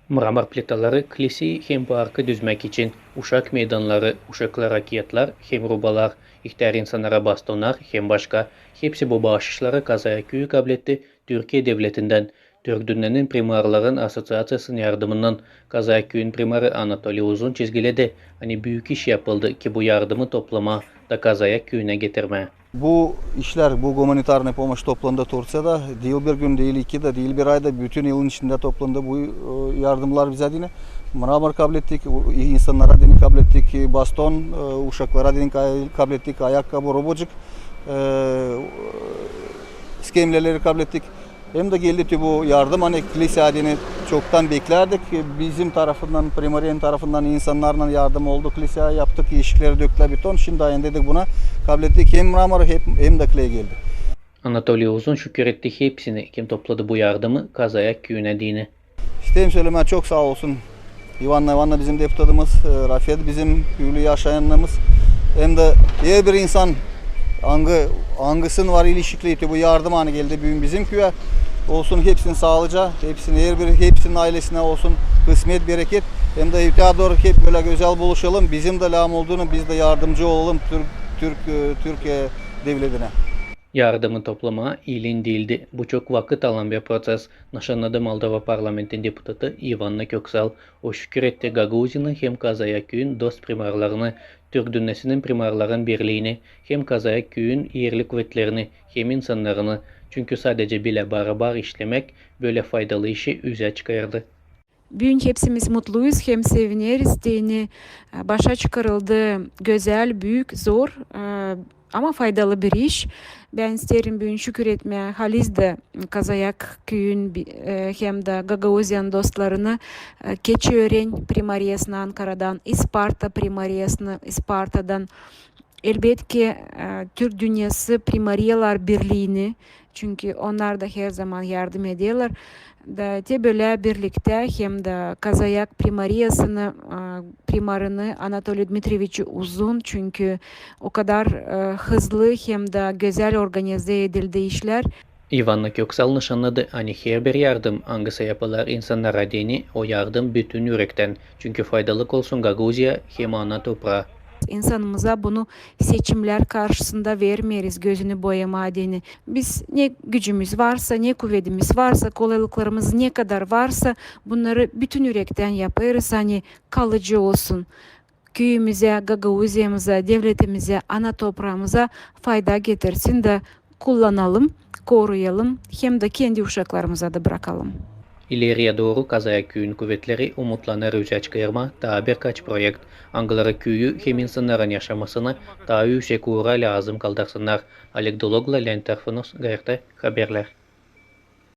Mramor plitaları kilisi hem parkı düzmek için uşak meydanları, uşaklı raketler, hem rubalar, ihtar insanlara bastonlar, hem başka hepsi bu bağışışları kazaya küyü kabletti Türkiye Devleti'nden. Türk Dünen'in Primarların Asosiyasyası'nın yardımından kazaya köyün primarı Anatoly Uzun çizgiledi. Hani büyük iş yapıldı ki bu yardımı toplama da kazaya köyüne getirme. Bu işler, bu humanitarne pomoş toplandı Turciya'da. Değil bir gün, değil iki de, değil bir ayda, bütün yılın içinde toplandı bu yardımlar bize dine. Mramor kabul ettik, insanlara dini kabul ettik, baston, uşaklara dini kabul ettik, ayakkabı, robocuk, iskemleleri kabul ettik. Hem de geldi bu yardım, hani kilise adını çoktan beklerdik. Bizim tarafından, Primariye'nin tarafından insanlarla yardım oldu. Kiliseye yaptık, eşikleri döktüler beton. Şimdi ayın dedik buna kabul ettik. Hem Mramor hem de kileye geldi. Anatoly Uzun şükür etti hepsini kim topladı bu yardımı kazaya köyüne dini. İsteyim söylemeye çok sağ olsun. Ivan'la bizim deputatımız, Rafet bizim köylü yaşayanlarımız. Hem de diğer bir insan hangısın var ilişkiliydi bu yardım anı geldi bizim köye. Olsun hepsinin sağlıca, hepsinin ailesine olsun kısmet, bereket. Hem de doğru hep böyle güzel buluşalım. Bizim de lağım olduğunu biz de yardımcı olalım Türkiye devletine. Yardımı toplama ilin değildi. Bu çok vakit alan bir proses. Nişanladı Moldova Parlamentin deputatı Ivanna Köksal. O şükür etti Gagauzyan'ın hem Kazaya köyün dost primarlarını, Türk Dünnesi'nin primarların birliğini, hem Kazaya köyün yerli kuvvetlerini, hem insanlarını. Çünkü sadece bile beraber işlemek böyle faydalı işi üze çıkardı. Bugün hepsimiz mutluyuz, hem seviniriz dini başa çıkarıldı. Güzel, büyük, zor ama faydalı bir iş. Ben isterim bugün şükür etmeye Haliz'de Kazayak köyün hem de Gagauzyan dostlarını Keçiören Primariyası'na Ankara'dan, Isparta Primariyası'na Isparta'dan, elbette Türk Dünyası Primariyalar Birliği'ni, çünkü onlar da her zaman yardım ediyorlar. Da böyle birlikte hem de Kazayak Primariyası'nı primarını Anatoly Dmitrievich Uzun, çünkü o kadar hızlı hem de güzel organize edildi işler. Ivanna Köksal nişanladı. Hani her bir yardım hangisi yapılar insanlara dini o yardım bütün yürekten. Çünkü faydalık olsun Gagauzya hem ana toprağı. İnsanımıza bunu seçimler karşısında vermeyiz, gözünü boyama adını. Biz ne gücümüz varsa, ne kuvvetimiz varsa, kolaylıklarımız ne kadar varsa bunları bütün yürekten yaparız. Hani kalıcı olsun. Köyümüze, Gagauzya'mıza, devletimize, ana toprağımıza fayda getirsin de kullanalım, koruyalım, hem de kendi uşaklarımıza da bırakalım. İleriye doğru Kazaya köyün kuvvetleri umutlanır yüze çıkarma daha birkaç projekt. Angıları köyü hem insanların yaşamasını daha yüksek uğra lazım kaldırsınlar. Alek Dolog'la Len tarafınız gayret haberler.